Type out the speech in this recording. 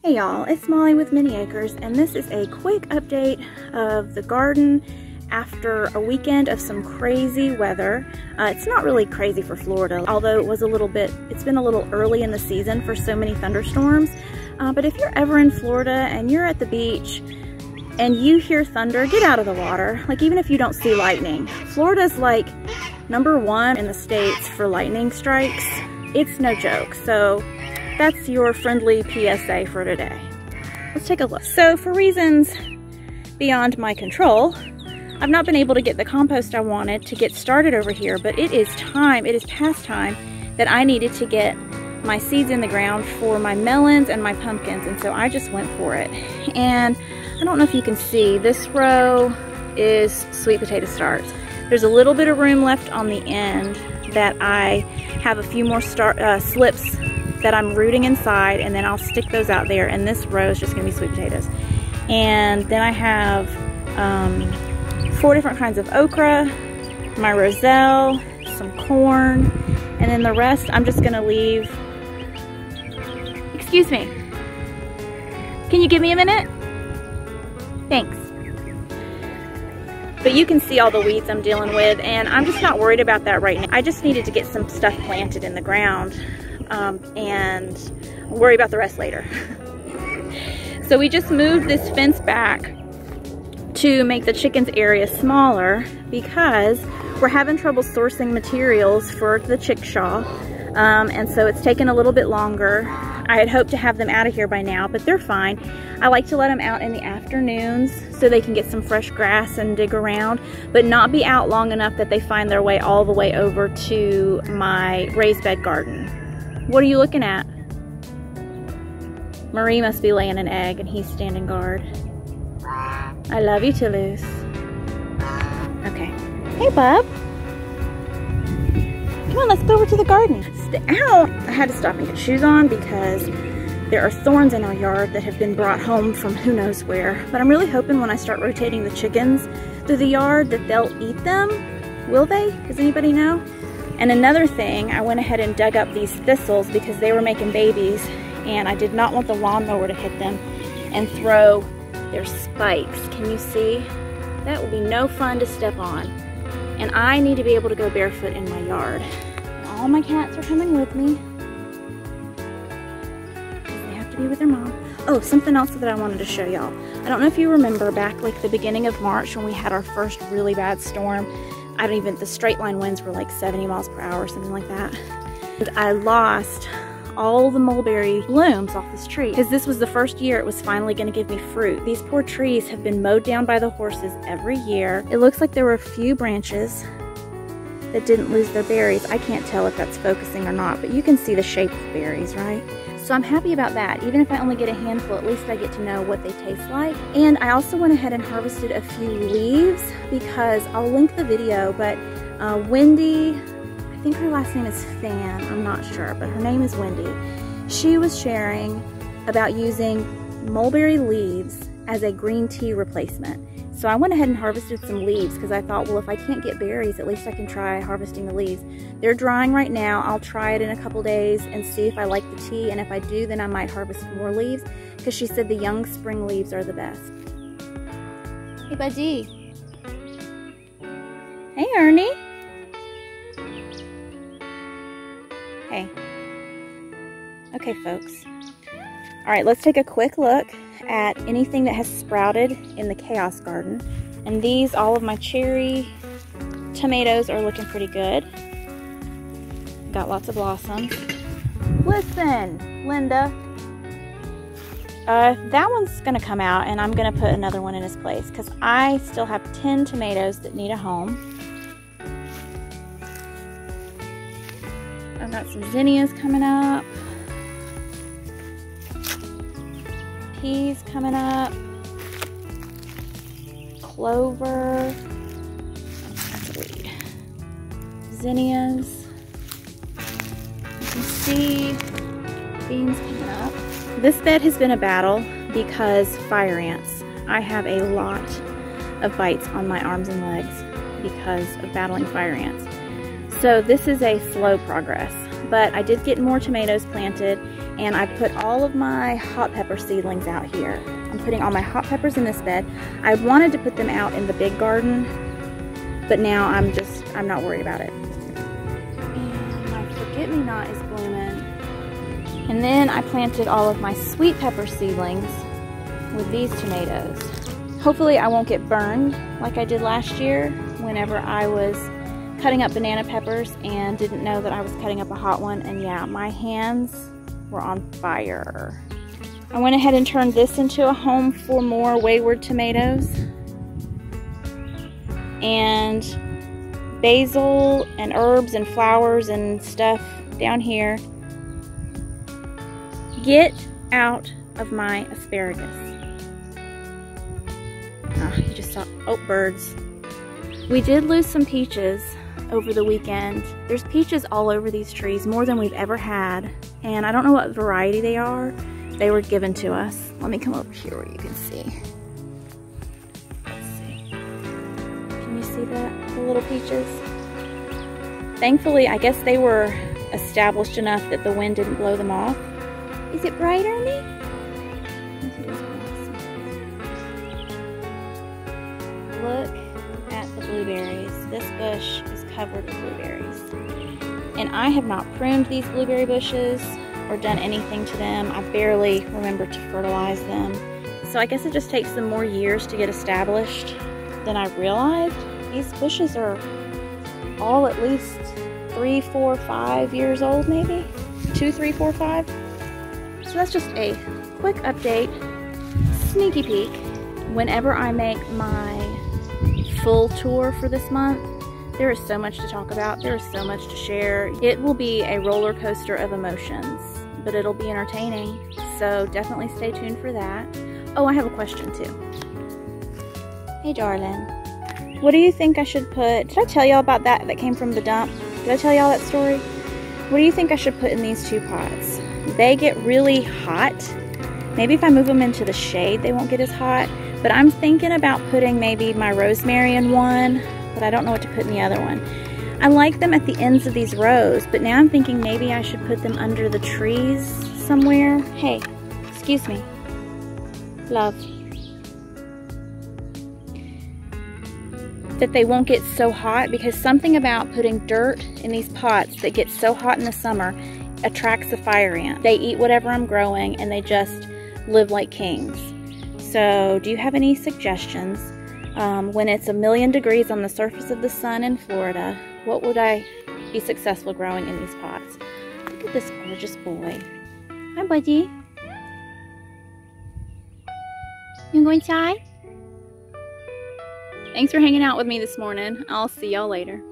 Hey y'all, it's Molly with Minnie Acres, and this is a quick update of the garden after a weekend of some crazy weather. It's not really crazy for Florida, although it's been a little early in the season for so many thunderstorms. But if you're ever in Florida and you're at the beach and you hear thunder, get out of the water. Like, even if you don't see lightning. Florida's like #1 in the states for lightning strikes. It's no joke. So that's your friendly PSA for today. Let's take a look. So for reasons beyond my control, I've not been able to get the compost I wanted to get started over here, but it is past time that I needed to get my seeds in the ground for my melons and my pumpkins, and so I just went for it. And I don't know if you can see, this row is sweet potato starts. There's a little bit of room left on the end that I have a few more slips that I'm rooting inside, and then I'll stick those out there, and this row is just gonna be sweet potatoes. And then I have 4 different kinds of okra, my roselle, some corn, and then the rest I'm just gonna leave. Excuse me, can you give me a minute? Thanks. But you can see all the weeds I'm dealing with, and I'm just not worried about that right now. I just needed to get some stuff planted in the ground, and worry about the rest later. So we just moved this fence back to make the chickens area smaller because we're having trouble sourcing materials for the chickshaw, and so it's taken a little bit longer. I had hoped to have them out of here by now, but they're fine. I like to let them out in the afternoons so they can get some fresh grass and dig around, but not be out long enough that they find their way all the way over to my raised bed garden. What are you looking at? Marie must be laying an egg and he's standing guard. I love you, Toulouse. Okay. Hey, bub. Come on, let's go over to the garden. Ow! I had to stop and get shoes on because there are thorns in our yard that have been brought home from who knows where. But I'm really hoping when I start rotating the chickens through the yard that they'll eat them. Will they? Does anybody know? And another thing, I went ahead and dug up these thistles because they were making babies, and I did not want the lawnmower to hit them and throw their spikes. Can you see? That will be no fun to step on. And I need to be able to go barefoot in my yard. All my cats are coming with me. They have to be with their mom. Oh, something else that I wanted to show y'all. I don't know if you remember back like the beginning of March when we had our first really bad storm. The straight line winds were like 70 miles per hour or something like that. And I lost all the mulberry blooms off this tree because this was the first year it was finally going to give me fruit. These poor trees have been mowed down by the horses every year. It looks like there were a few branches that didn't lose their berries. I can't tell if that's focusing or not, but you can see the shape of berries, right? So I'm happy about that. Even if I only get a handful, at least I get to know what they taste like. And I also went ahead and harvested a few leaves because I'll link the video, but Wendy, I think her last name is Fan, I'm not sure, but her name is Wendy. She was sharing about using mulberry leaves as a green tea replacement. So I went ahead and harvested some leaves because I thought, well, if I can't get berries, at least I can try harvesting the leaves. They're drying right now. I'll try it in a couple days and see if I like the tea, and if I do, then I might harvest more leaves because she said the young spring leaves are the best. Hey, buddy. Hey, Ernie. Hey. Okay, folks. All right, let's take a quick look at anything that has sprouted in the chaos garden. And these, all of my cherry tomatoes are looking pretty good. Got lots of blossoms. Listen, Linda. That one's gonna come out, and I'm gonna put another one in its place because I still have 10 tomatoes that need a home. I've got some zinnias coming up. Peas coming up, clover, zinnias, you can see beans coming up. This bed has been a battle because fire ants. I have a lot of bites on my arms and legs because of battling fire ants. So this is a slow progress, but I did get more tomatoes planted and I put all of my hot pepper seedlings out here. I'm putting all my hot peppers in this bed. I wanted to put them out in the big garden, but now I'm not worried about it. And my forget-me-not is blooming. And then I planted all of my sweet pepper seedlings with these tomatoes. Hopefully I won't get burned like I did last year whenever I was cutting up banana peppers and didn't know that I was cutting up a hot one, and yeah, my hands were on fire. I went ahead and turned this into a home for more wayward tomatoes. And basil and herbs and flowers and stuff down here. Get out of my asparagus. You just saw, oh, birds. We did lose some peaches over the weekend. There's peaches all over these trees, more than we've ever had. And I don't know what variety they are. They were given to us. Let me come over here where you can see. Let's see. Can you see that? The little peaches? Thankfully, I guess they were established enough that the wind didn't blow them off. Is it bright, Ernie? Look at the blueberries. This bush is covered with blueberries. And I have not pruned these blueberry bushes or done anything to them. I barely remember to fertilize them. So I guess it just takes them more years to get established than I realized. These bushes are all at least 3, 4, 5 years old, maybe? 2, 3, 4, 5. So that's just a quick update, sneaky peek. Whenever I make my full tour for this month, there is so much to talk about. There is so much to share. It will be a roller coaster of emotions, but it'll be entertaining. So definitely stay tuned for that. Oh, I have a question too. Hey, darling. What do you think I should put? Did I tell y'all about that came from the dump? Did I tell y'all that story? What do you think I should put in these 2 pots? They get really hot. Maybe if I move them into the shade, they won't get as hot. But I'm thinking about putting maybe my rosemary in one, but I don't know what to put in the other one. I like them at the ends of these rows, but now I'm thinking maybe I should put them under the trees somewhere. Hey, excuse me. Love. That they won't get so hot, because something about putting dirt in these pots that get so hot in the summer attracts the fire ant. They eat whatever I'm growing and they just live like kings. So do you have any suggestions? When it's 1,000,000 degrees on the surface of the sun in Florida, what would I be successful growing in these pots? Look at this gorgeous boy. Hi, buddy. You going inside? Thanks for hanging out with me this morning. I'll see y'all later.